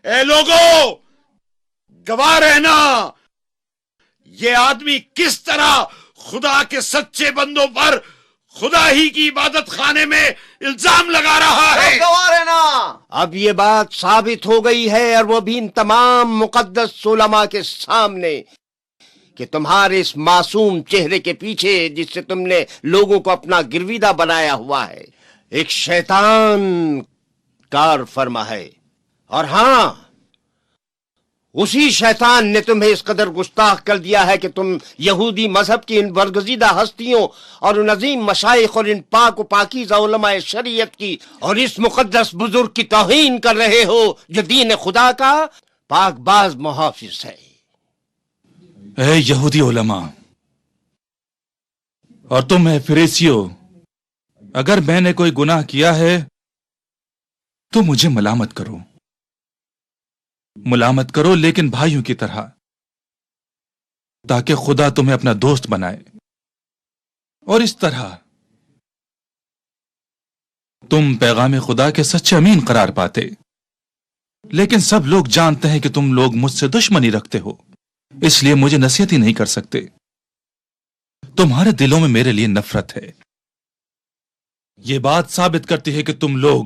اے لوگو گواہ رہنا، یہ آدمی کس طرح خدا کے سچے بندوں پر خدا ہی کی عبادت خانے میں الزام لگا رہا ہے۔ گواہ رہنا۔ اب یہ بات ثابت ہو گئی ہے، اور وہ بھی ان تمام مقدس علماء کے سامنے، کہ تمہارے اس معصوم چہرے کے پیچھے جس سے تم نے لوگوں کو اپنا گرویدہ بنایا ہوا ہے، ایک شیطان کار فرما ہے۔ اور ہاں، اسی شیطان نے تمہیں اس قدر گستاخ کر دیا ہے کہ تم یہودی مذہب کی ان برگزیدہ ہستیوں اور ان عظیم مشائخ اور ان پاک و پاکیزہ علماء شریعت کی اور اس مقدس بزرگ کی توہین کر رہے ہو جو دین خدا کا پاک باز محافظ ہے۔ اے یہودی علماء اور تم اے فریسیو، اگر میں نے کوئی گناہ کیا ہے تو مجھے ملامت کرو لیکن بھائیوں کی طرح، تاکہ خدا تمہیں اپنا دوست بنائے، اور اس طرح تم پیغام خدا کے سچے امین قرار پاتے۔ لیکن سب لوگ جانتے ہیں کہ تم لوگ مجھ سے دشمنی رکھتے ہو، اس لیے مجھے نصیحت ہی نہیں کر سکتے۔ تمہارے دلوں میں میرے لیے نفرت ہے۔ یہ بات ثابت کرتی ہے کہ تم لوگ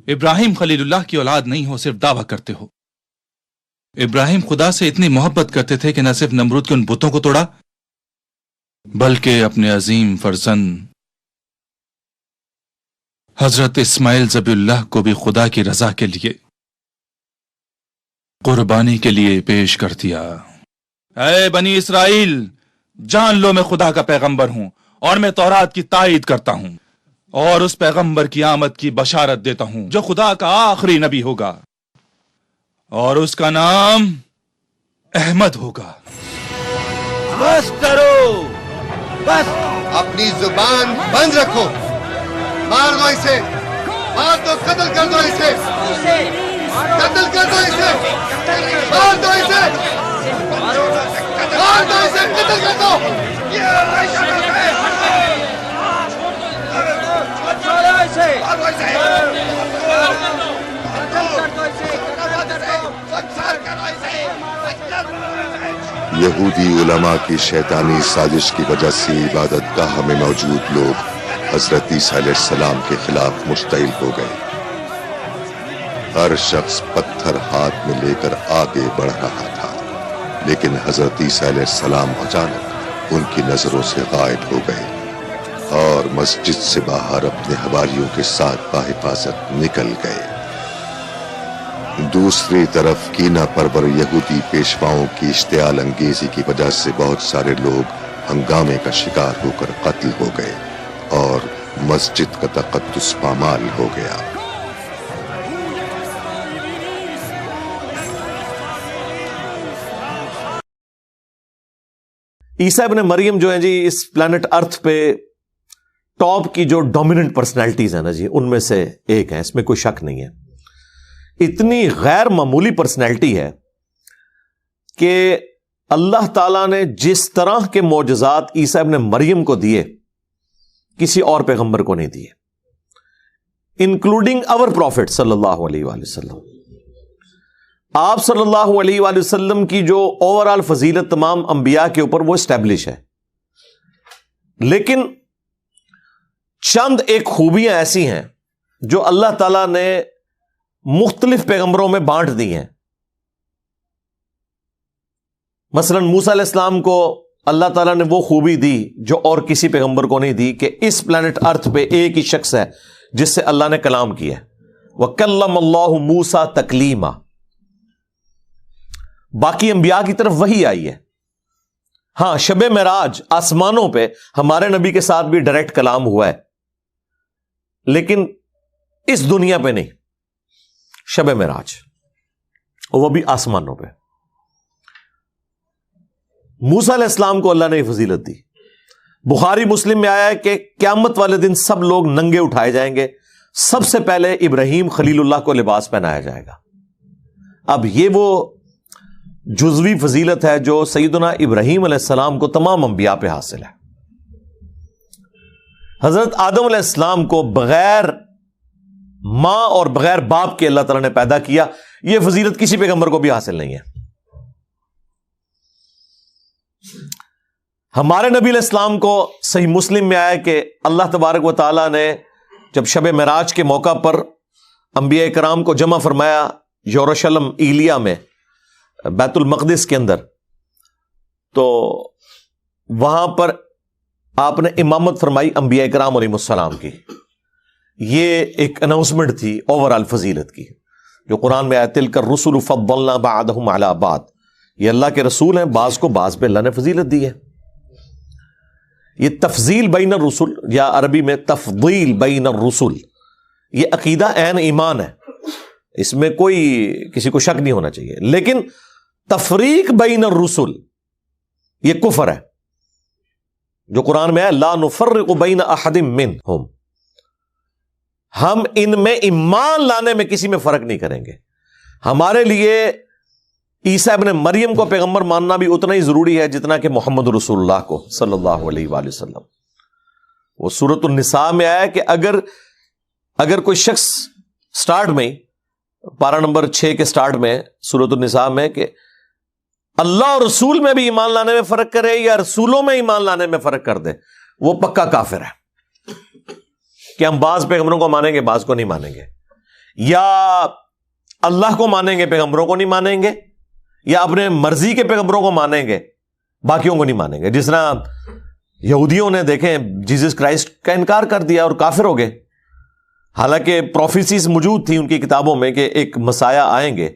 ابراہیم خلیل اللہ کی اولاد نہیں ہو، صرف دعویٰ کرتے ہو۔ ابراہیم خدا سے اتنی محبت کرتے تھے کہ نہ صرف نمرود کے ان بتوں کو توڑا، بلکہ اپنے عظیم فرزند حضرت اسماعیل ذبیح اللہ کو بھی خدا کی رضا کے لیے قربانی کے لیے پیش کر دیا۔ اے بنی اسرائیل، جان لو میں خدا کا پیغمبر ہوں، اور میں تورات کی تائید کرتا ہوں، اور اس پیغمبر کی آمد کی بشارت دیتا ہوں جو خدا کا آخری نبی ہوگا، اور اس کا نام احمد ہوگا۔ بس کرو، بس۔ اپنی زبان بند رکھو، مار دو اسے، مار دو، قتل کر دو اسے، قتل کر دو اسے، مار دو اسے، مار دو اسے، قتل کر دو۔ یہودی علماء کی شیطانی سازش کی وجہ سے عبادت گاہ میں موجود لوگ حضرت عیسیٰ علیہ السلام کے خلاف مشتعل ہو گئے۔ ہر شخص پتھر ہاتھ میں لے کر آگے بڑھ رہا تھا، لیکن حضرت عیسیٰ علیہ السلام اچانک ان کی نظروں سے غائب ہو گئے اور مسجد سے باہر اپنے حواریوں کے ساتھ بحفاظت نکل گئے۔ دوسری طرف کینہ پرور یہودی پیشواؤں کی اشتعال انگیزی کی وجہ سے بہت سارے لوگ ہنگامے کا شکار ہو کر قتل ہو گئے اور مسجد کا تقدس پامال ہو گیا۔ عیسیٰ ابن مریم جو ہیں جی، اس پلانٹ ارتھ پہ ٹاپ کی جو ڈومیننٹ پرسنالٹیز ہیں نا جی، ان میں سے ایک ہے، اس میں کوئی شک نہیں ہے۔ اتنی غیر معمولی پرسنالٹی ہے کہ اللہ تعالیٰ نے جس طرح کے معجزات عیسیٰ ابن مریم کو دیے کسی اور پیغمبر کو نہیں دیے، انکلوڈنگ اور پروفٹ صلی اللہ علیہ وآلہ وسلم۔ آپ صلی اللہ علیہ وآلہ وسلم کی جو اوور آل فضیلت تمام انبیاء کے اوپر وہ اسٹیبلش ہے، لیکن چند ایک خوبیاں ایسی ہیں جو اللہ تعالیٰ نے مختلف پیغمبروں میں بانٹ دی ہیں۔ مثلا موسیٰ علیہ السلام کو اللہ تعالیٰ نے وہ خوبی دی جو اور کسی پیغمبر کو نہیں دی، کہ اس پلانٹ ارتھ پہ ایک ہی شخص ہے جس سے اللہ نے کلام کیا، وَكَلَّمَ اللَّهُ مُوسَىٰ تَكْلِيمًا۔ باقی انبیاء کی طرف وہی آئی ہے۔ ہاں، شب معراج آسمانوں پہ ہمارے نبی کے ساتھ بھی ڈائریکٹ کلام ہوا ہے، لیکن اس دنیا پہ نہیں، شب معراج، وہ بھی آسمانوں پہ۔ موسیٰ علیہ السلام کو اللہ نے فضیلت دی۔ بخاری مسلم میں آیا ہے کہ قیامت والے دن سب لوگ ننگے اٹھائے جائیں گے، سب سے پہلے ابراہیم خلیل اللہ کو لباس پہنایا جائے گا۔ اب یہ وہ جزوی فضیلت ہے جو سیدنا ابراہیم علیہ السلام کو تمام انبیاء پہ حاصل ہے۔ حضرت آدم علیہ السلام کو بغیر ماں اور بغیر باپ کے اللہ تعالیٰ نے پیدا کیا. یہ فضیلت کسی پیغمبر کو بھی حاصل نہیں ہے. ہمارے نبی علیہ السلام کو صحیح مسلم میں آیا کہ اللہ تبارک و تعالیٰ نے جب شب معراج کے موقع پر انبیاء کرام کو جمع فرمایا یروشلم ایلیا میں بیت المقدس کے اندر، تو وہاں پر آپ نے امامت فرمائی انبیاء کرام علیہ السلام کی. یہ ایک اناؤنسمنٹ تھی اوور آل فضیلت کی، جو قرآن میں آیا تلک الرسل فضلنا بعضهم علی بعض. یہ اللہ کے رسول ہیں، بعض کو بعض پہ اللہ نے فضیلت دی ہے. یہ تفضیل بین الرسل یا عربی میں تفضیل بین الرسل، یہ عقیدہ عین ایمان ہے، اس میں کوئی کسی کو شک نہیں ہونا چاہیے. لیکن تفریق بین الرسل یہ کفر ہے، جو قرآن میں ہے لا نفرق بین احد منہم، ہم ان میں ایمان لانے میں کسی میں فرق نہیں کریں گے. ہمارے لیے عیسیٰ ابن مریم کو پیغمبر ماننا بھی اتنا ہی ضروری ہے جتنا کہ محمد رسول اللہ کو صلی اللہ علیہ وآلہ وسلم. وہ سورۃ النساء میں آیا کہ اگر کوئی شخص سٹارٹ میں پارہ نمبر 6 کے سٹارٹ میں سورۃ النساء میں کہ اللہ اور رسول میں بھی ایمان لانے میں فرق کرے یا رسولوں میں ایمان لانے میں فرق کر دے، وہ پکا کافر ہے. کہ ہم بعض پیغمبروں کو مانیں گے بعض کو نہیں مانیں گے، یا اللہ کو مانیں گے پیغمبروں کو نہیں مانیں گے، یا اپنے مرضی کے پیغمبروں کو مانیں گے باقیوں کو نہیں مانیں گے. جس طرح یہودیوں نے دیکھیں جیزس کرائسٹ کا انکار کر دیا اور کافر ہو گئے، حالانکہ پروفیسیز موجود تھیں ان کی کتابوں میں کہ ایک مسایہ آئیں گے.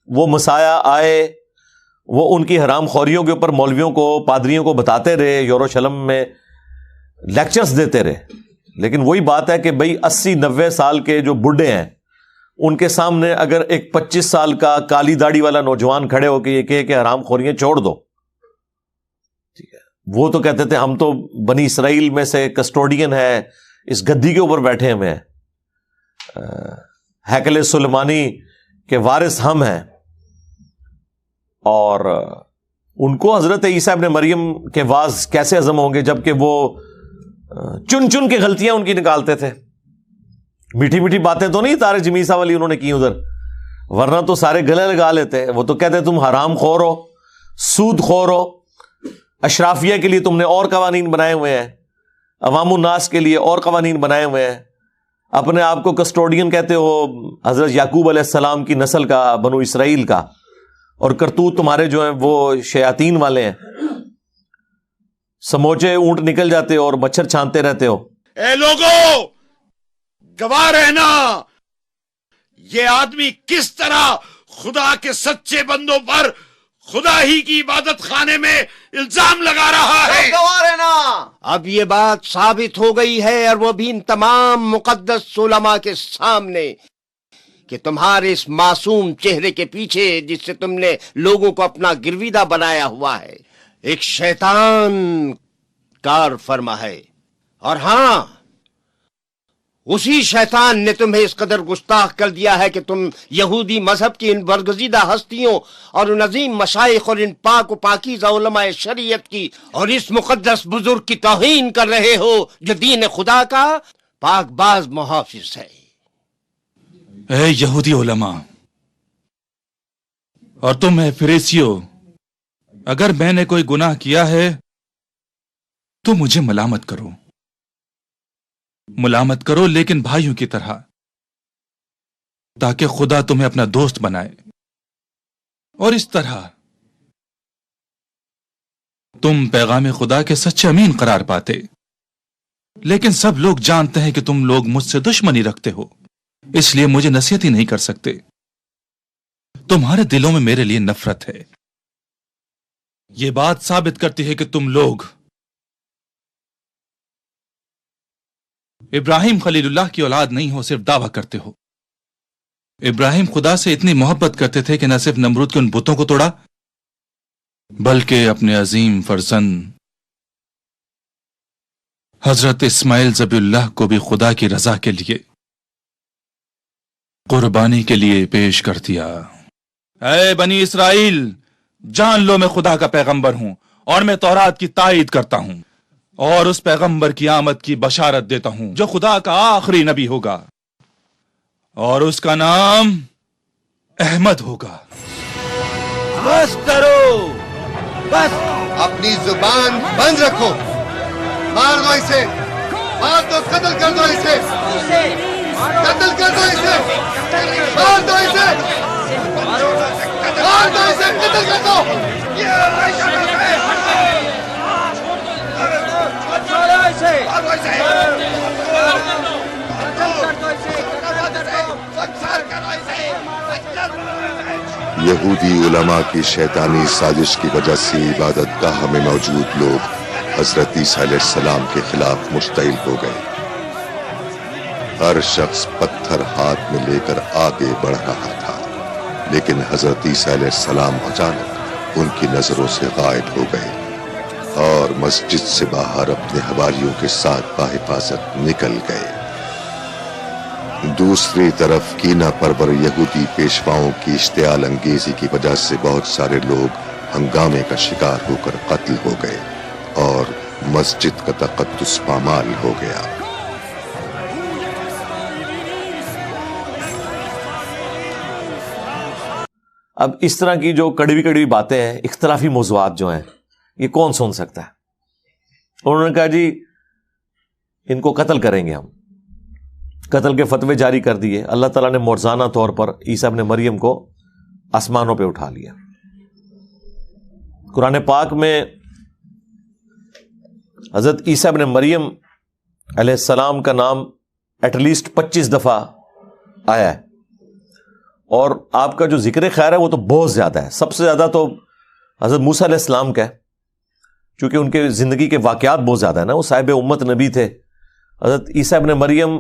وہ مسایہ آئے، وہ ان کی حرام خوریوں کے اوپر مولویوں کو پادریوں کو بتاتے رہے، یروشلم میں لیکچرز دیتے رہے. لیکن وہی بات ہے کہ بھئی 80-90 سال کے جو بڈھے ہیں ان کے سامنے اگر ایک 25 سال کا کالی داڑھی والا نوجوان کھڑے ہو کے یہ کہے کہ حرام خوریاں چھوڑ دو، ٹھیک ہے، وہ تو کہتے تھے ہم تو بنی اسرائیل میں سے کسٹوڈین ہے، اس گدی کے اوپر بیٹھے ہوئے ہیں، ہیکل سلیمانی کے وارث ہم ہیں. اور ان کو حضرت عیسیٰ ابن مریم کے واز کیسے ہضم ہوں گے جبکہ وہ چن چن کے غلطیاں ان کی نکالتے تھے. میٹھی میٹھی باتیں تو نہیں تارے جمیسا والی انہوں نے کی ادھر، ورنہ تو سارے گلے لگا لیتے. وہ تو کہتے تم حرام خور ہو، سود خور ہو، اشرافیہ کے لیے تم نے اور قوانین بنائے ہوئے ہیں، عوام الناس کے لیے اور قوانین بنائے ہوئے ہیں، اپنے آپ کو کسٹوڈین کہتے ہو حضرت یعقوب علیہ السلام کی نسل کا، بنو اسرائیل کا، اور کرتوت تمہارے جو ہیں وہ شیاطین والے ہیں. سموچے اونٹ نکل جاتے ہو اور مچھر چھانتے رہتے ہو. اے لوگوں، گواہ رہنا یہ آدمی کس طرح خدا کے سچے بندوں پر خدا ہی کی عبادت خانے میں الزام لگا رہا ہے. گواہ رہنا اب یہ بات ثابت ہو گئی ہے، اور وہ بھی ان تمام مقدس علماء کے سامنے، کہ تمہارے اس معصوم چہرے کے پیچھے جس سے تم نے لوگوں کو اپنا گرویدہ بنایا ہوا ہے، ایک شیطان کار فرما ہے. اور ہاں، اسی شیطان نے تمہیں اس قدر گستاخ کر دیا ہے کہ تم یہودی مذہب کی ان برگزیدہ ہستیوں اور ان عظیم مشائخ اور ان پاک و پاکیزہ علماء شریعت کی اور اس مقدس بزرگ کی توہین کر رہے ہو جو دین خدا کا پاک باز محافظ ہے. اے یہودی علماء اور تم اے فریسیو، اگر میں نے کوئی گناہ کیا ہے تو مجھے ملامت کرو، لیکن بھائیوں کی طرح، تاکہ خدا تمہیں اپنا دوست بنائے، اور اس طرح تم پیغام خدا کے سچے امین قرار پاتے. لیکن سب لوگ جانتے ہیں کہ تم لوگ مجھ سے دشمنی رکھتے ہو، اس لیے مجھے نصیحت ہی نہیں کر سکتے. تمہارے دلوں میں میرے لیے نفرت ہے. یہ بات ثابت کرتی ہے کہ تم لوگ ابراہیم خلیل اللہ کی اولاد نہیں ہو، صرف دعویٰ کرتے ہو. ابراہیم خدا سے اتنی محبت کرتے تھے کہ نہ صرف نمرود کے ان بتوں کو توڑا، بلکہ اپنے عظیم فرزند حضرت اسماعیل ذبیح اللہ کو بھی خدا کی رضا کے لیے قربانی کے لیے پیش کر دیا. اے بنی اسرائیل، جان لو میں خدا کا پیغمبر ہوں، اور میں تورات کی تائید کرتا ہوں، اور اس پیغمبر کی آمد کی بشارت دیتا ہوں جو خدا کا آخری نبی ہوگا. اور اس کا نام احمد ہوگا. بس کرو, بس. اپنی زبان بند رکھو. مار دو اسے, مار دو, قتل کر دو اسے, قتل کر دو اسے, مار دو اسے, مار دو اسے, قتل کر دو. یہودی علماء کی شیطانی سازش کی وجہ سے عبادت گاہ میں موجود لوگ حضرت عیسیٰ علیہ السلام کے خلاف مشتعل ہو گئے. ہر شخص پتھر ہاتھ میں لے کر آگے بڑھ رہا تھا, لیکن حضرت عیسیٰ علیہ السلام اچانک ان کی نظروں سے غائب ہو گئے اور مسجد سے باہر اپنے حواریوں کے ساتھ بحفاظت نکل گئے. دوسری طرف کینہ پرور یہودی پیشواؤں کی اشتعال انگیزی کی وجہ سے بہت سارے لوگ ہنگامے کا شکار ہو کر قتل ہو گئے اور مسجد کا تقدس پامال ہو گیا. اب اس طرح کی جو کڑوی کڑوی باتیں ہیں, اختلافی موضوعات جو ہیں, یہ کون سن سکتا ہے؟ انہوں نے کہا جی ان کو قتل کریں گے. ہم قتل کے فتوے جاری کر دیے. اللہ تعالیٰ نے معجزانہ طور پر عیسیٰ ابن مریم کو آسمانوں پہ اٹھا لیا. قرآن پاک میں حضرت عیسیٰ ابن مریم علیہ السلام کا نام ایٹ لیسٹ 25 دفعہ آیا ہے, اور آپ کا جو ذکر خیر ہے وہ تو بہت زیادہ ہے. سب سے زیادہ تو حضرت موسیٰ علیہ السلام کا ہے, چونکہ ان کے زندگی کے واقعات بہت زیادہ ہیں نا, وہ صاحب امت نبی تھے. حضرت عیسیٰ ابن مریم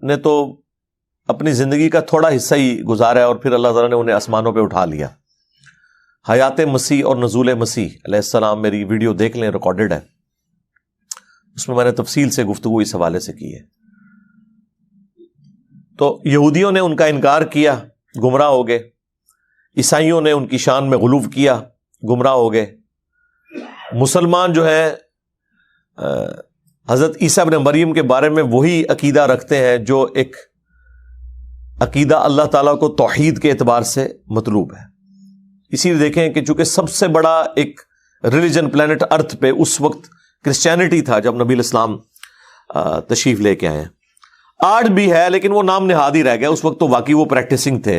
نے تو اپنی زندگی کا تھوڑا حصہ ہی گزارا ہے, اور پھر اللہ تعالیٰ نے انہیں آسمانوں پہ اٹھا لیا. حیات مسیح اور نزول مسیح علیہ السلام میری ویڈیو دیکھ لیں, ریکارڈڈ ہے, اس میں نے تفصیل سے گفتگو اس حوالے سے کی ہے. تو یہودیوں نے ان کا انکار کیا, گمراہ ہو گئے. عیسائیوں نے ان کی شان میں غلو کیا, گمراہ ہو گئے. مسلمان جو ہے حضرت عیسیٰ ابن مریم کے بارے میں وہی عقیدہ رکھتے ہیں جو ایک عقیدہ اللہ تعالیٰ کو توحید کے اعتبار سے مطلوب ہے. اسی لیے دیکھیں کہ چونکہ سب سے بڑا ایک ریلیجن پلانٹ ارتھ پہ اس وقت کرسچینٹی تھا جب نبی الاسلام تشریف لے کے آئے. آج بھی ہے لیکن وہ نام نہاد ہی رہ گیا. اس وقت تو واقعی وہ پریکٹسنگ تھے,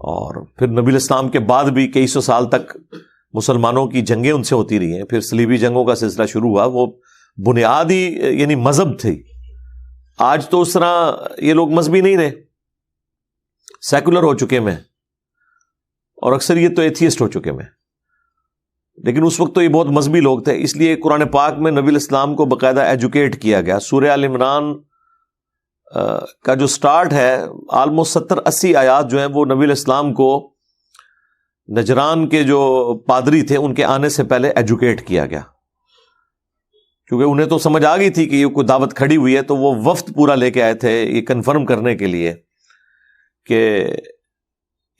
اور پھر نبی الاسلام کے بعد بھی کئی سو سال تک مسلمانوں کی جنگیں ان سے ہوتی رہی ہیں. پھر صلیبی جنگوں کا سلسلہ شروع ہوا. وہ بنیادی یعنی مذہب تھی. آج تو اس طرح یہ لوگ مذہبی نہیں رہے, سیکولر ہو چکے میں, اور اکثر یہ تو ایتھیسٹ ہو چکے میں. لیکن اس وقت تو یہ بہت مذہبی لوگ تھے. اس لیے قرآن پاک میں نبی الاسلام کو باقاعدہ ایجوکیٹ کیا گیا. سورہ آل عمران کا جو سٹارٹ ہے, آلموسٹ 70-80 آیات جو ہیں وہ نبی الاسلام کو نجران کے جو پادری تھے ان کے آنے سے پہلے ایجوکیٹ کیا گیا, کیونکہ انہیں تو سمجھ آ گئی تھی کہ یہ کوئی دعوت کھڑی ہوئی ہے. تو وہ وفد پورا لے کے آئے تھے یہ کنفرم کرنے کے لیے کہ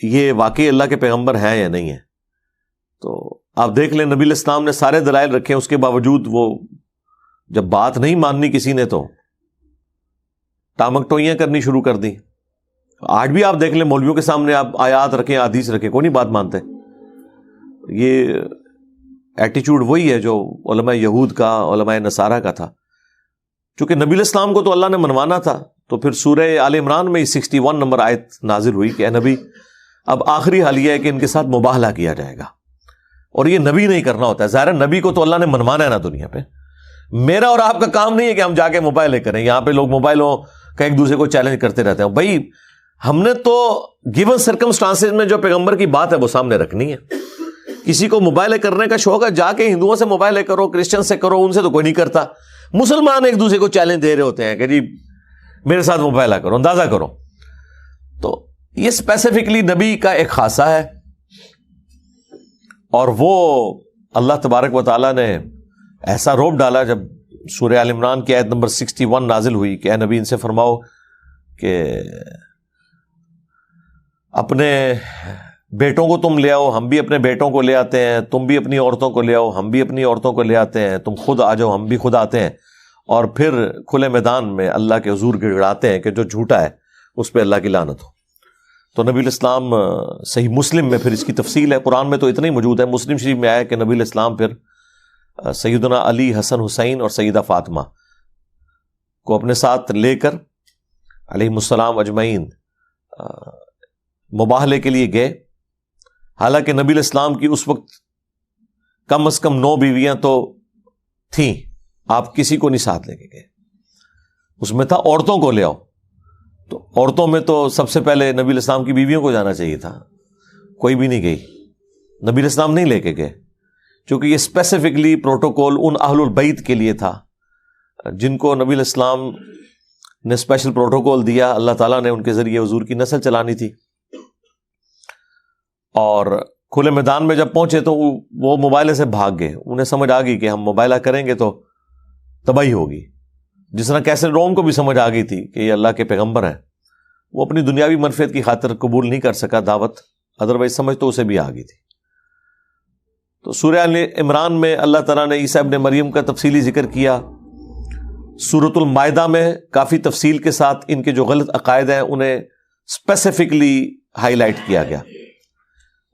یہ واقعی اللہ کے پیغمبر ہیں یا نہیں ہیں. تو آپ دیکھ لیں نبی الاسلام نے سارے دلائل رکھے, اس کے باوجود وہ جب بات نہیں ماننی کسی نے تو ٹامک ٹوئیاں کرنی شروع کر دی. آج بھی آپ دیکھ لیں مولویوں کے سامنے آپ آیات رکھیں, حدیث رکھیں, کوئی نہیں بات مانتے. یہ ایٹیچیوڈ وہی ہے جو علماء یہود کا, علماء نصارہ کا تھا. چونکہ نبی الاسلام کو تو اللہ نے منوانا تھا, تو پھر سورہ آل عمران میں 61 نمبر آیت نازل ہوئی کہ اے نبی اب آخری حال یہ ہے کہ ان کے ساتھ مباہلہ کیا جائے گا, اور یہ نبی نہیں کرنا ہوتا ہے. ظاہر نبی کو تو اللہ نے منوانا ہے نا دنیا پہ. میرا اور آپ کا کام نہیں ہے کہ ہم جا کے موبائلیں کریں. یہاں پہ لوگ موبائلوں کا ایک دوسرے کو چیلنج کرتے رہتے ہیں. بھائی ہم نے تو گیون سرکمسٹانسز میں جو پیغمبر کی بات ہے وہ سامنے رکھنی ہے. کسی کو موبائلیں کرنے کا شوق ہے, جا کے ہندوؤں سے موبائلیں کرو, کرسچن سے کرو, ان سے تو کوئی نہیں کرتا. مسلمان ایک دوسرے کو چیلنج دے رہے ہوتے ہیں کہ جی میرے ساتھ موبائلہ کرو, اندازہ کرو. تو یہ اسپیسیفکلی نبی کا ایک خاصہ ہے, اور وہ اللہ تبارک و تعالیٰ نے ایسا روب ڈالا جب سورہ آل عمران کی آیت نمبر 61 نازل ہوئی کہ اے نبی ان سے فرماؤ کہ اپنے بیٹوں کو تم لے آؤ, ہم بھی اپنے بیٹوں کو لے آتے ہیں, تم بھی اپنی عورتوں کو لے آؤ, ہم بھی اپنی عورتوں کو لے آتے ہیں, تم خود آ جاؤ, ہم بھی خود آتے ہیں, اور پھر کھلے میدان میں اللہ کے حضور گڑگڑاتے ہیں کہ جو جھوٹا ہے اس پہ اللہ کی لعنت ہو. تو نبی الاسلام صحیح مسلم میں پھر اس کی تفصیل ہے، قرآن میں تو اتنا ہی موجود ہے، مسلم شریف میں آیا کہ نبی الاسلام پھر سیدنا علی، حسن، حسین اور سیدہ فاطمہ کو اپنے ساتھ لے کر علیہم السلام اجمعین مباہلے کے لیے گئے. حالانکہ نبی الاسلام کی اس وقت کم از کم 9 بیویاں تو تھیں، آپ کسی کو نہیں ساتھ لے کے گئے. اس میں تھا عورتوں کو لے آؤ، تو عورتوں میں تو سب سے پہلے نبی الاسلام کی بیویوں کو جانا چاہیے تھا، کوئی بھی نہیں گئی، نبی الاسلام نہیں لے کے گئے، چونکہ یہ اسپیسیفکلی پروٹوکول ان اہل البیت کے لیے تھا جن کو نبی الاسلام نے اسپیشل پروٹوکول دیا. اللہ تعالیٰ نے ان کے ذریعے حضور کی نسل چلانی تھی. اور کھلے میدان میں جب پہنچے تو وہ مباہلے سے بھاگ گئے. انہیں سمجھ آ گئی کہ ہم مباہلہ کریں گے تو تباہی ہوگی، جس طرح کیسر روم کو بھی سمجھ آ گئی تھی کہ یہ اللہ کے پیغمبر ہیں. وہ اپنی دنیاوی منفعت کی خاطر قبول نہیں کر سکا دعوت، ادروائز سمجھ تو اسے بھی آ گئی تھی. تو سورہ آل عمران میں اللہ تعالیٰ نے عیسیٰ ابن مریم کا تفصیلی ذکر کیا. سورۃ المائدہ میں کافی تفصیل کے ساتھ ان کے جو غلط عقائد ہیں انہیں اسپیسیفکلی ہائی لائٹ کیا گیا.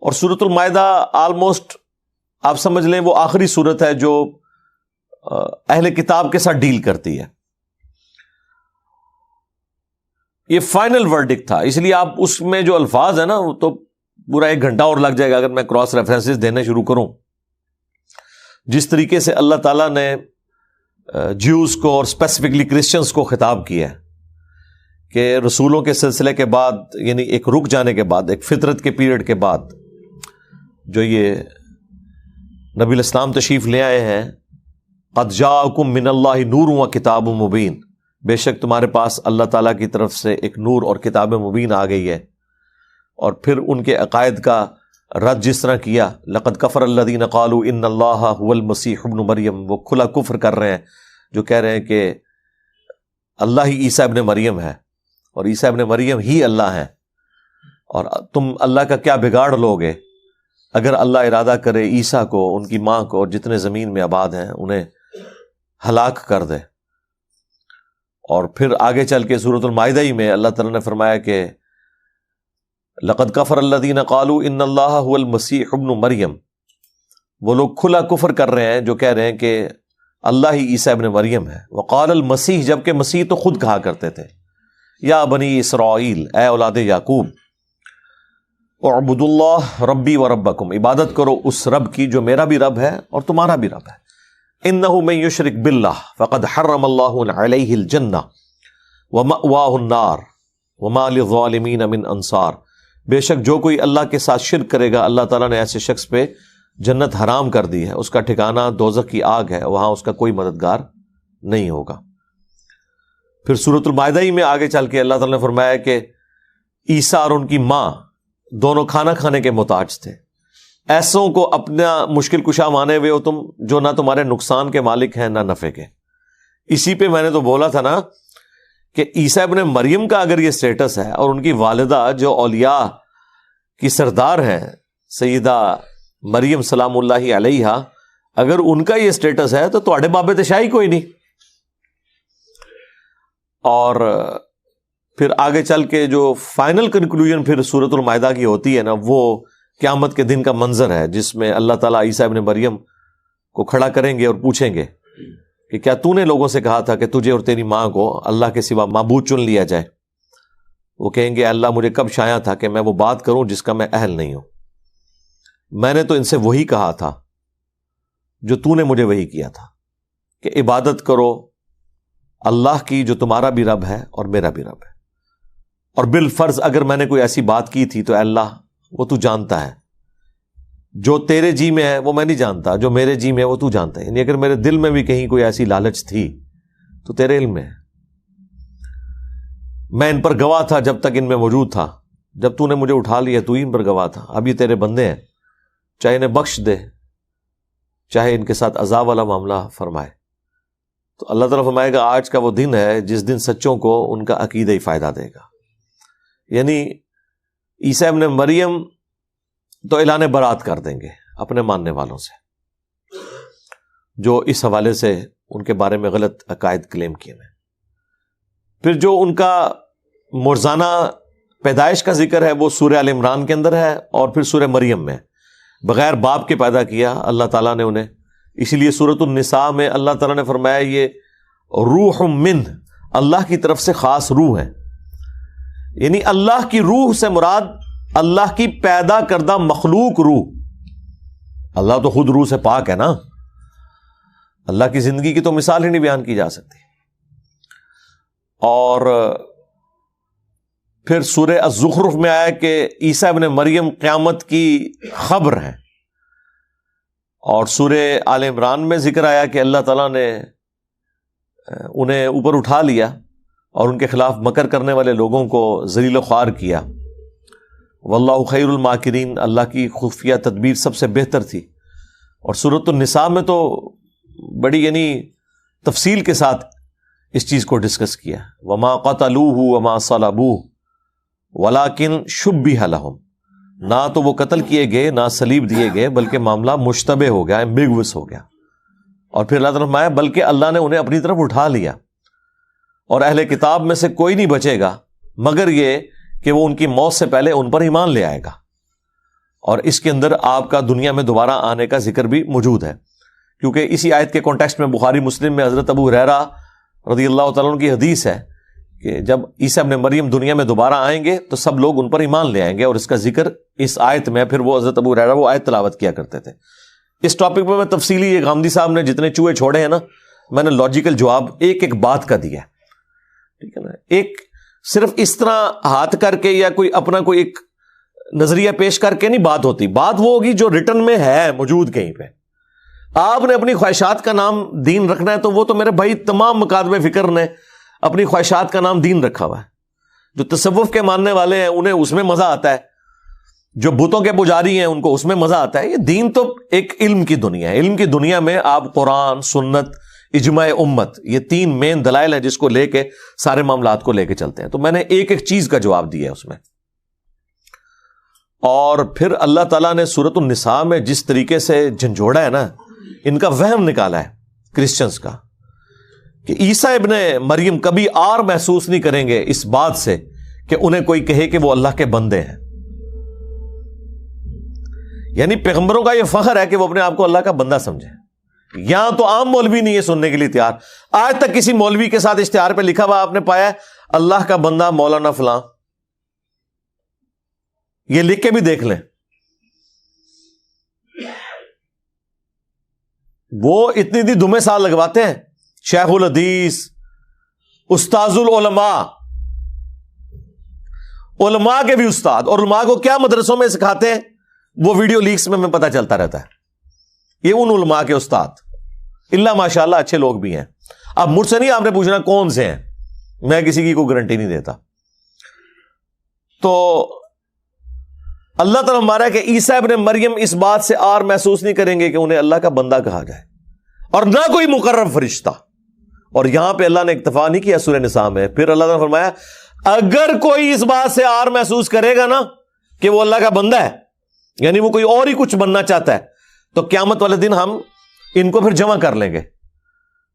اور سورۃ المائدہ آلموسٹ آپ سمجھ لیں وہ آخری سورت ہے جو اہل کتاب کے ساتھ ڈیل کرتی ہے. یہ فائنل ورڈکٹ تھا، اس لیے آپ اس میں جو الفاظ ہیں نا وہ تو پورا 1 گھنٹہ اور لگ جائے گا اگر میں کراس ریفرنسز دینے شروع کروں. جس طریقے سے اللہ تعالیٰ نے جیوز کو اور اسپیسیفکلی کرسچنس کو خطاب کیا ہے کہ رسولوں کے سلسلے کے بعد، یعنی ایک رک جانے کے بعد، ایک فطرت کے پیریڈ کے بعد جو یہ نبی الاسلام تشریف لے آئے ہیں، قد جاءکم من اللہ نور و کتاب مبین، بے شک تمہارے پاس اللہ تعالیٰ کی طرف سے ایک نور اور کتاب مبین آ گئی ہے. اور پھر ان کے عقائد کا رد جس طرح کیا، لقد کفر الذین قالوا ان اللہ هو المسیح ابن مریم، وہ کھلا کفر کر رہے ہیں جو کہہ رہے ہیں کہ اللہ ہی عیسیٰ ابن مریم ہے اور عیسیٰ ابن مریم ہی اللہ ہے، اور تم اللہ کا کیا بگاڑ لوگے اگر اللہ ارادہ کرے عیسیٰ کو، ان کی ماں کو اور جتنے زمین میں آباد ہیں انہیں ہلاک کر دے. اور پھر آگے چل کے سورۃ المائدہ ہی میں اللہ تعالیٰ نے فرمایا کہ لقد کفر الذین قالوا ان اللہ هو المسیح ابن مریم، وہ لوگ کھلا کفر کر رہے ہیں جو کہہ رہے ہیں کہ اللہ ہی عیسیٰ ابن مریم ہے. وقال المسیح، جبکہ مسیح تو خود کہا کرتے تھے یا بنی اسرائیل، اے اولاد یعقوب، اعبدوا اللہ ربی و ربکم، عبادت کرو اس رب کی جو میرا بھی رب ہے اور تمہارا بھی رب ہے. انہ من یشرک باللہ فقد حرم اللہ علیہ الجنہ ومأواہ النار وما للظالمین من انصار، بے شک جو کوئی اللہ کے ساتھ شرک کرے گا اللہ تعالیٰ نے ایسے شخص پہ جنت حرام کر دی ہے، اس کا ٹھکانہ دوزخ کی آگ ہے، وہاں اس کا کوئی مددگار نہیں ہوگا. پھر سورۃ المائدہ ہی میں آگے چل کے اللہ تعالیٰ نے فرمایا کہ عیسیٰ اور ان کی ماں دونوں کھانا کھانے کے محتاج تھے. ایسوں کو اپنا مشکل کشا مانے ہوئے ہو تم، جو نہ تمہارے نقصان کے مالک ہیں نہ نفع کے. اسی پہ میں نے تو بولا تھا نا کہ عیسیٰ ابن مریم کا اگر یہ سٹیٹس ہے اور ان کی والدہ جو اولیاء کی سردار ہیں سیدہ مریم سلام اللہ علیہا، اگر ان کا یہ سٹیٹس ہے تو تواڈے بابے تے شاہی کوئی نہیں. اور پھر آگے چل کے جو فائنل کنکلوژن پھر سورۃ المائدہ کی ہوتی ہے نا، وہ قیامت کے دن کا منظر ہے جس میں اللہ تعالیٰ عیسیٰ ابن مریم کو کھڑا کریں گے اور پوچھیں گے کہ کیا تو نے لوگوں سے کہا تھا کہ تجھے اور تیری ماں کو اللہ کے سوا معبود چن لیا جائے؟ وہ کہیں گے اللہ مجھے کب شایع تھا کہ میں وہ بات کروں جس کا میں اہل نہیں ہوں. میں نے تو ان سے وہی کہا تھا جو تو نے مجھے وہی کیا تھا کہ عبادت کرو اللہ کی جو تمہارا بھی رب ہے اور میرا بھی رب ہے. اور بالفرض اگر میں نے کوئی ایسی بات کی تھی تو اے اللہ وہ تو جانتا ہے، جو تیرے جی میں ہے وہ میں نہیں جانتا، جو میرے جی میں ہے وہ تو جانتا ہے. یعنی اگر میرے دل میں بھی کہیں کوئی ایسی لالچ تھی تو تیرے علم میں ہے. میں ان پر گواہ تھا جب تک ان میں موجود تھا، جب تو نے مجھے اٹھا لیا تو ہی ان پر گواہ تھا. اب یہ تیرے بندے ہیں، چاہے انہیں بخش دے چاہے ان کے ساتھ عذاب والا معاملہ فرمائے. تو اللہ تعالیٰ فرمائے گا آج کا وہ دن ہے جس دن سچوں کو ان کا عقیدہ ہی فائدہ دے گا. یعنی عیسیٰ ابن مریم تو اعلان برات کر دیں گے اپنے ماننے والوں سے جو اس حوالے سے ان کے بارے میں غلط عقائد کلیم کیے ہیں. پھر جو ان کا مرزانہ پیدائش کا ذکر ہے وہ سورہ آل عمران کے اندر ہے اور پھر سورہ مریم میں. بغیر باپ کے پیدا کیا اللہ تعالیٰ نے انہیں، اسی لیے سورۃ النساء میں اللہ تعالیٰ نے فرمایا یہ روح من، اللہ کی طرف سے خاص روح ہے. یعنی اللہ کی روح سے مراد اللہ کی پیدا کردہ مخلوق روح. اللہ تو خود روح سے پاک ہے نا، اللہ کی زندگی کی تو مثال ہی نہیں بیان کی جا سکتی. اور پھر سورہ الزخرف میں آیا کہ عیسیٰ ابن مریم قیامت کی خبر ہے. اور سورہ آل عمران میں ذکر آیا کہ اللہ تعالیٰ نے انہیں اوپر اٹھا لیا اور ان کے خلاف مکر کرنے والے لوگوں کو ذلیل و خوار کیا. واللہ خیر الماکرین، اللہ کی خفیہ تدبیر سب سے بہتر تھی. اور سورۃ النساء میں تو بڑی یعنی تفصیل کے ساتھ اس چیز کو ڈسکس کیا. وما قتلوہ وما صلبوہ ولکن شبہ لہم، نہ تو وہ قتل کیے گئے نہ صلیب دیے گئے بلکہ معاملہ مشتبہ ہو گیا، ایمبیگوس ہو گیا. اور پھر اللہ تعالیٰ نے فرمایا بلکہ اللہ نے انہیں اپنی طرف اٹھا لیا اور اہل کتاب میں سے کوئی نہیں بچے گا مگر یہ کہ وہ ان کی موت سے پہلے ان پر ایمان لے آئے گا. اور اس کے اندر آپ کا دنیا میں دوبارہ آنے کا ذکر بھی موجود ہے، کیونکہ اسی آیت کے کانٹیکسٹ میں بخاری مسلم میں حضرت ابو ہریرہ رضی اللہ تعالیٰ عنہ کی حدیث ہے کہ جب عیسیٰ ابن مریم دنیا میں دوبارہ آئیں گے تو سب لوگ ان پر ایمان لے آئیں گے. اور اس کا ذکر اس آیت میں پھر وہ حضرت ابو ہریرہ وہ آیت تلاوت کیا کرتے تھے. اس ٹاپک پہ میں تفصیلی، یہ غامدی صاحب نے جتنے چوہے چھوڑے ہیں نا، میں نے لاجیکل جواب ایک ایک بات کا دیا، ٹھیک ہے نا. ایک صرف اس طرح ہاتھ کر کے یا کوئی اپنا کوئی ایک نظریہ پیش کر کے نہیں بات ہوتی. بات وہ ہوگی جو ریٹن میں ہے موجود کہیں پہ. آپ نے اپنی خواہشات کا نام دین رکھنا ہے تو وہ تو میرے بھائی تمام مکاتب فکر نے اپنی خواہشات کا نام دین رکھا ہوا ہے. جو تصوف کے ماننے والے ہیں انہیں اس میں مزہ آتا ہے، جو بتوں کے پجاری ہیں ان کو اس میں مزہ آتا ہے. یہ دین تو ایک علم کی دنیا ہے. علم کی دنیا میں آپ قرآن، سنت، اجماع امت، یہ تین مین دلائل ہیں جس کو لے کے سارے معاملات کو لے کے چلتے ہیں. تو میں نے ایک ایک چیز کا جواب دیا ہے اس میں. اور پھر اللہ تعالیٰ نے سورۃ النساء میں جس طریقے سے جھنجھوڑا ہے نا، ان کا وہم نکالا ہے کرسچنز کا کہ عیسیٰ ابن مریم کبھی آر محسوس نہیں کریں گے اس بات سے کہ انہیں کوئی کہے کہ وہ اللہ کے بندے ہیں. یعنی پیغمبروں کا یہ فخر ہے کہ وہ اپنے آپ کو اللہ کا بندہ سمجھے. یہاں تو عام مولوی نہیں ہے سننے کے لیے تیار. آج تک کسی مولوی کے ساتھ اشتہار پہ لکھا ہوا آپ نے پایا ہے اللہ کا بندہ مولانا فلاں؟ یہ لکھ کے بھی دیکھ لیں. وہ اتنی دمے سال لگواتے ہیں، شیخ الحدیث، استاذ العلماء، علماء کے بھی استاد. اور علماء کو کیا مدرسوں میں سکھاتے ہیں وہ ویڈیو لیکس میں پتہ چلتا رہتا ہے. یہ ان علماء کے استاد اللہ ماشاءاللہ اچھے لوگ بھی ہیں. اب مجھ سے نہیں آپ نے پوچھنا کون سے ہیں، میں کسی کی کوئی گارنٹی نہیں دیتا. تو اللہ تعالیٰ ہمارا کہ عیسیٰ ابن مریم اس بات سے آر محسوس نہیں کریں گے کہ انہیں اللہ کا بندہ کہا جائے، اور نہ کوئی مقرر فرشتہ. اور یہاں پہ اللہ نے اکتفا نہیں کیا سورہ نساء میں. پھر اللہ تعالیٰ نے فرمایا اگر کوئی اس بات سے آر محسوس کرے گا نا کہ وہ اللہ کا بندہ ہے، یعنی وہ کوئی اور ہی کچھ بننا چاہتا ہے، تو قیامت والے دن ہم ان کو پھر جمع کر لیں گے.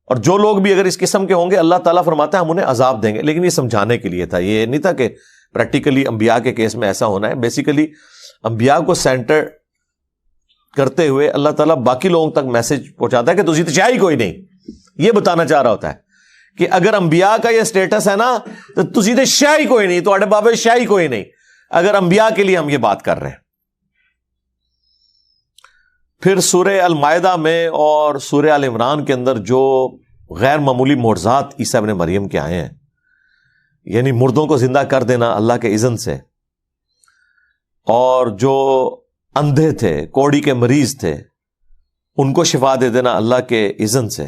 اور جو لوگ بھی اگر اس قسم کے ہوں گے اللہ تعالیٰ فرماتا ہے ہم انہیں عذاب دیں گے. لیکن یہ سمجھانے کے لیے تھا، یہ نہیں تھا کہ پریکٹیکلی انبیاء کے کیس میں ایسا ہونا ہے. بیسیکلی انبیاء کو سینٹر کرتے ہوئے اللہ تعالیٰ باقی لوگوں تک میسج پہنچاتا ہے کہ تجھے تو شاہی کوئی نہیں. یہ بتانا چاہ رہا ہوتا ہے کہ اگر انبیاء کا یہ سٹیٹس ہے نا تو تجھے تو شاہی کوئی نہیں، تو اڑے بابے شاہی کوئی نہیں، اگر انبیاء کے لیے ہم یہ بات کر رہے ہیں. پھر سورہ المائدہ میں اور سورہ آل عمران کے اندر جو غیر معمولی معجزات عیسیٰ ابن مریم کے آئے ہیں، یعنی مردوں کو زندہ کر دینا اللہ کے اذن سے، اور جو اندھے تھے، کوڑی کے مریض تھے، ان کو شفا دے دینا اللہ کے اذن سے،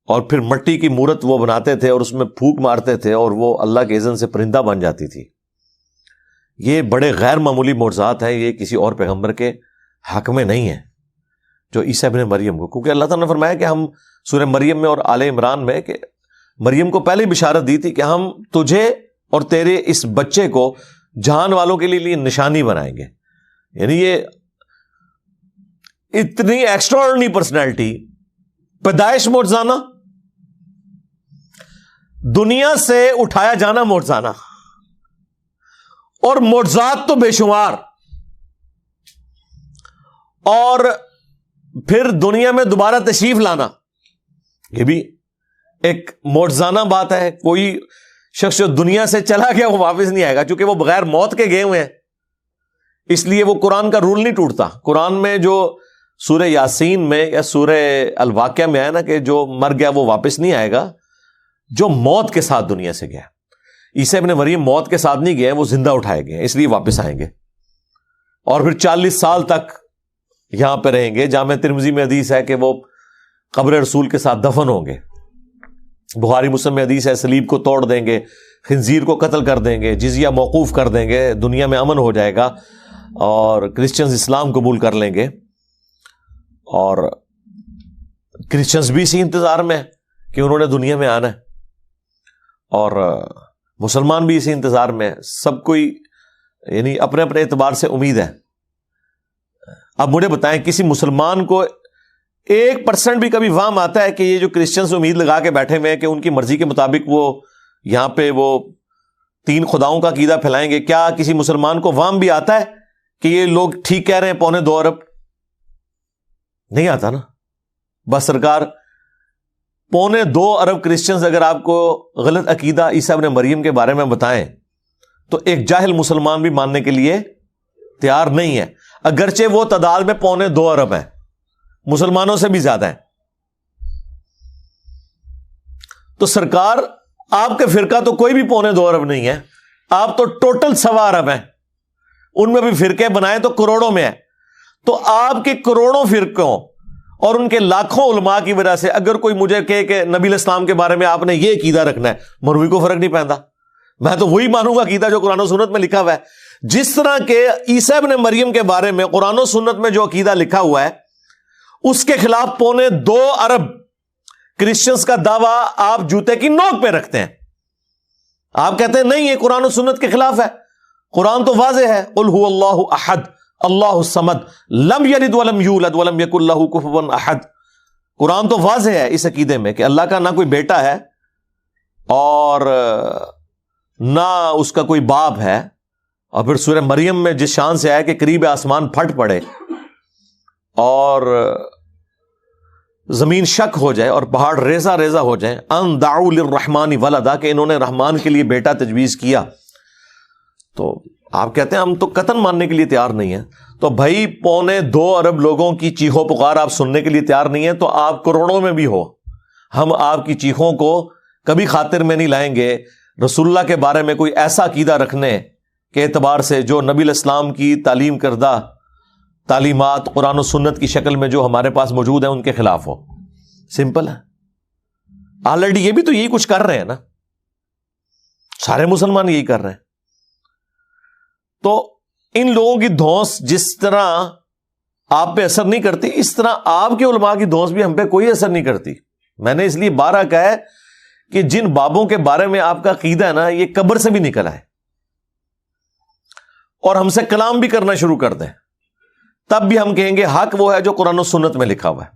اور پھر مٹی کی مورت وہ بناتے تھے اور اس میں پھونک مارتے تھے اور وہ اللہ کے اذن سے پرندہ بن جاتی تھی. یہ بڑے غیر معمولی معجزات ہیں، یہ کسی اور پیغمبر کے حق میں نہیں ہے جو عیسیٰ ابن مریم کو. کیونکہ اللہ تعالیٰ نے فرمایا کہ ہم سورہ مریم میں اور آل عمران میں کہ مریم کو پہلے بشارت دی تھی کہ ہم تجھے اور تیرے اس بچے کو جہان والوں کے لیے نشانی بنائیں گے. یعنی یہ اتنی ایکسٹراآرڈنری پرسنالٹی، پیدائش معجزانہ، دنیا سے اٹھایا جانا معجزانہ، اور معجزات تو بے شمار، اور پھر دنیا میں دوبارہ تشریف لانا، یہ بھی ایک معجزانہ بات ہے۔ کوئی شخص جو دنیا سے چلا گیا وہ واپس نہیں آئے گا، چونکہ وہ بغیر موت کے گئے ہوئے ہیں، اس لیے وہ قرآن کا رول نہیں ٹوٹتا۔ قرآن میں جو سورہ یاسین میں یا سورہ الواقعہ میں آیا نا کہ جو مر گیا وہ واپس نہیں آئے گا، جو موت کے ساتھ دنیا سے گیا۔ عیسیٰ ابن مریم موت کے ساتھ نہیں گئے، وہ زندہ اٹھائے گئے، اس لیے واپس آئیں گے، اور پھر 40 سال تک یہاں پہ رہیں گے۔ جامع ترمذی میں حدیث ہے کہ وہ قبر رسول کے ساتھ دفن ہوں گے۔ بخاری مسلم میں حدیث ہے صلیب کو توڑ دیں گے، خنزیر کو قتل کر دیں گے، جزیہ موقوف کر دیں گے، دنیا میں امن ہو جائے گا، اور کرسچنز اسلام قبول کر لیں گے۔ اور کرسچنز بھی اسی انتظار میں کہ انہوں نے دنیا میں آنا ہے، اور مسلمان بھی اسی انتظار میں، سب کوئی یعنی اپنے اپنے اعتبار سے امید ہے۔ اب مجھے بتائیں کسی مسلمان کو 1% بھی کبھی وہم آتا ہے کہ یہ جو کرسچنز امید لگا کے بیٹھے ہوئے ہیں کہ ان کی مرضی کے مطابق وہ یہاں پہ وہ 3 خداؤں کا عقیدہ پھیلائیں گے، کیا کسی مسلمان کو وہم بھی آتا ہے کہ یہ لوگ ٹھیک کہہ رہے ہیں 2.25 ارب؟ نہیں آتا نا۔ بس سرکار 2.25 ارب کرسچنز اگر آپ کو غلط عقیدہ عیسیٰ ابن مریم کے بارے میں بتائیں تو ایک جاہل مسلمان بھی ماننے کے لیے تیار نہیں ہے، اگرچہ وہ تعداد میں 2.25 ارب ہے، مسلمانوں سے بھی زیادہ ہے۔ تو سرکار آپ کے فرقہ تو کوئی بھی 2.25 ارب نہیں ہے، آپ تو ٹوٹل 1.25 ارب ہیں، ان میں بھی فرقے بنائے تو کروڑوں میں ہے۔ تو آپ کے کروڑوں فرقوں اور ان کے لاکھوں علماء کی وجہ سے اگر کوئی مجھے کہے کہ نبی علیہ السلام کے بارے میں آپ نے یہ عقیدہ رکھنا ہے، مروی کو فرق نہیں پہنتا، میں تو وہی مانوں گا عقیدہ جو قرآن و سنت میں لکھا ہوا ہے۔ جس طرح کہ عیسیٰ ابن مریم کے بارے میں قرآن و سنت میں جو عقیدہ لکھا ہوا ہے اس کے خلاف 2.25 ارب کرسچنز کا دعویٰ آپ جوتے کی نوک پہ رکھتے ہیں۔ آپ کہتے ہیں نہیں یہ قرآن و سنت کے خلاف ہے، قرآن تو واضح ہے، قل هو اللہ احد اللہ الصمد لم یلد ولم یولد ولم یکن لہ کفوا احد۔ قرآن تو واضح ہے اس عقیدے میں کہ اللہ کا نہ کوئی بیٹا ہے اور نہ اس کا کوئی باپ ہے، اور پھر سورہ مریم میں جس شان سے آیا کہ قریب آسمان پھٹ پڑے اور زمین شک ہو جائے اور پہاڑ ریزہ ریزہ ہو جائیں، ان دعوا للرحمن ولدا، کہ انہوں نے رحمان کے لیے بیٹا تجویز کیا، تو آپ کہتے ہیں ہم تو قطعاً ماننے کے لیے تیار نہیں ہیں۔ تو بھائی 2.25 ارب لوگوں کی چیخو پکار آپ سننے کے لیے تیار نہیں ہیں، تو آپ کروڑوں میں بھی ہو، ہم آپ کی چیخوں کو کبھی خاطر میں نہیں لائیں گے۔ رسول اللہ کے بارے میں کوئی ایسا عقیدہ رکھنے کے اعتبار سے جو نبی علیہ السلام کی تعلیم کردہ تعلیمات قرآن و سنت کی شکل میں جو ہمارے پاس موجود ہیں ان کے خلاف ہو، سمپل ہے۔ آلریڈی یہ بھی تو یہی کچھ کر رہے ہیں نا، سارے مسلمان یہی کر رہے ہیں۔ تو ان لوگوں کی دھونس جس طرح آپ پہ اثر نہیں کرتی، اس طرح آپ کے علماء کی دھونس بھی ہم پہ کوئی اثر نہیں کرتی۔ میں نے اس لیے بارہ کہا ہے کہ جن بابوں کے بارے میں آپ کا عقیدہ ہے نا یہ قبر سے بھی نکل آئے اور ہم سے کلام بھی کرنا شروع کر دیں، تب بھی ہم کہیں گے حق وہ ہے جو قرآن و سنت میں لکھا ہوا ہے۔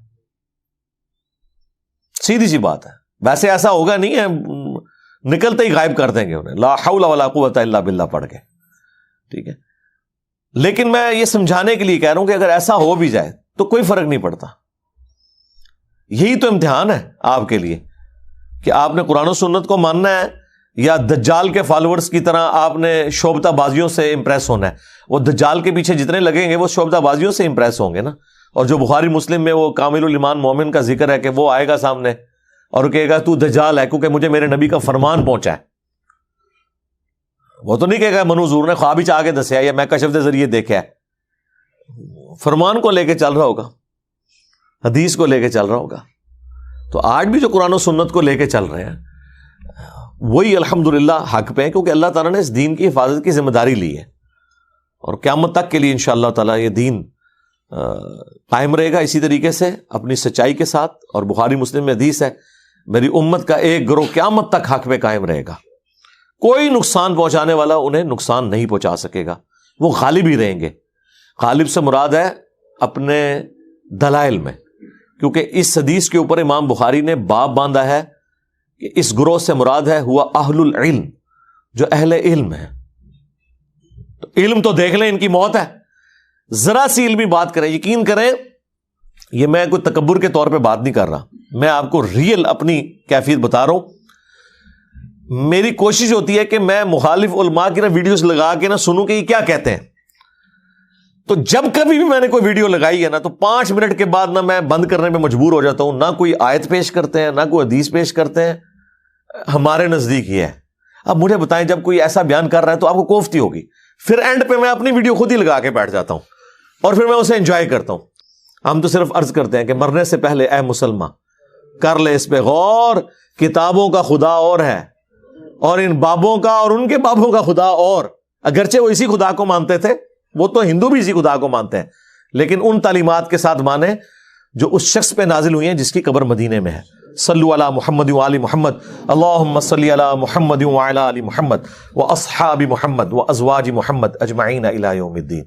سیدھی سی بات ہے، ویسے ایسا ہوگا نہیں ہے، نکلتے ہی غائب کر دیں گے انہیں، لا حول ولا قوت الا باللہ پڑھ کے، ٹھیک ہے۔ لیکن میں یہ سمجھانے کے لیے کہہ رہا ہوں کہ اگر ایسا ہو بھی جائے تو کوئی فرق نہیں پڑتا۔ یہی تو امتحان ہے آپ کے لیے کہ آپ نے قرآن و سنت کو ماننا ہے یا دجال کے فالوورز کی طرح آپ نے شعبدہ بازیوں سے امپریس ہونا ہے۔ وہ دجال کے پیچھے جتنے لگیں گے وہ شعبدہ بازیوں سے امپریس ہوں گے نا۔ اور جو بخاری مسلم میں وہ کامل الایمان مومن کا ذکر ہے کہ وہ آئے گا سامنے اور کہے گا تو دجال ہے کیونکہ مجھے میرے نبی کا فرمان پہنچا ہے۔ وہ تو نہیں کہے گا منو حضور نے خواب ہی آ کے دسیا یا میں کشف کے ذریعے دیکھا ہے، فرمان کو لے کے چل رہا ہوگا، حدیث کو لے کے چل رہا ہوگا۔ تو آج بھی جو قرآن و سنت کو لے کے چل رہے ہیں وہی الحمدللہ حق پہ ہیں، کیونکہ اللہ تعالیٰ نے اس دین کی حفاظت کی ذمہ داری لی ہے، اور قیامت تک کے لیے انشاءاللہ تعالیٰ یہ دین قائم رہے گا اسی طریقے سے اپنی سچائی کے ساتھ۔ اور بخاری مسلم میں حدیث ہے میری امت کا ایک گروہ قیامت تک حق پہ قائم رہے گا، کوئی نقصان پہنچانے والا انہیں نقصان نہیں پہنچا سکے گا، وہ غالب ہی رہیں گے۔ غالب سے مراد ہے اپنے دلائل میں، کیونکہ اس حدیث کے اوپر امام بخاری نے باب باندھا ہے کہ اس گروہ سے مراد ہے ہوا اہل العلم، جو اہل علم ہے. تو علم تو دیکھ لیں ان کی موت ہے، ذرا سی علمی بات کریں. یقین کریں یہ میں کوئی تکبر کے طور پہ بات نہیں کر رہا، میں آپ کو ریئل اپنی کیفیت بتا رہا ہوں. میری کوشش ہوتی ہے کہ میں مخالف علماء کی نا ویڈیوز لگا کے نا سنوں کہ یہ کیا کہتے ہیں. تو جب کبھی بھی میں نے کوئی ویڈیو لگائی ہے نا تو 5 منٹ کے بعد نہ میں بند کرنے میں مجبور ہو جاتا ہوں. نہ کوئی آیت پیش کرتے ہیں، نہ کوئی حدیث پیش کرتے ہیں. ہمارے نزدیک یہ ہے. اب مجھے بتائیں جب کوئی ایسا بیان کر رہا ہے تو آپ کو کوفتی ہوگی. پھر اینڈ پہ میں اپنی ویڈیو خود ہی لگا کے بیٹھ جاتا ہوں اور پھر میں اسے انجوائے کرتا ہوں. ہم تو صرف عرض کرتے ہیں کہ مرنے سے پہلے اے مسلمان کر لے اس پہ غور. کتابوں کا خدا اور ہے اور ان بابوں کا اور ان کے بابوں کا خدا اور. اگرچہ وہ اسی خدا کو مانتے تھے، وہ تو ہندو بھی اسی خدا کو مانتے ہیں، لیکن ان تعلیمات کے ساتھ مانے جو اس شخص پہ نازل ہوئی ہیں جس کی قبر مدینے میں ہے. صلو علی محمد و آل محمد، اللہم صلی علی محمد و علی آل محمد و اصحاب محمد و ازواج محمد اجمعین الی یوم الدین.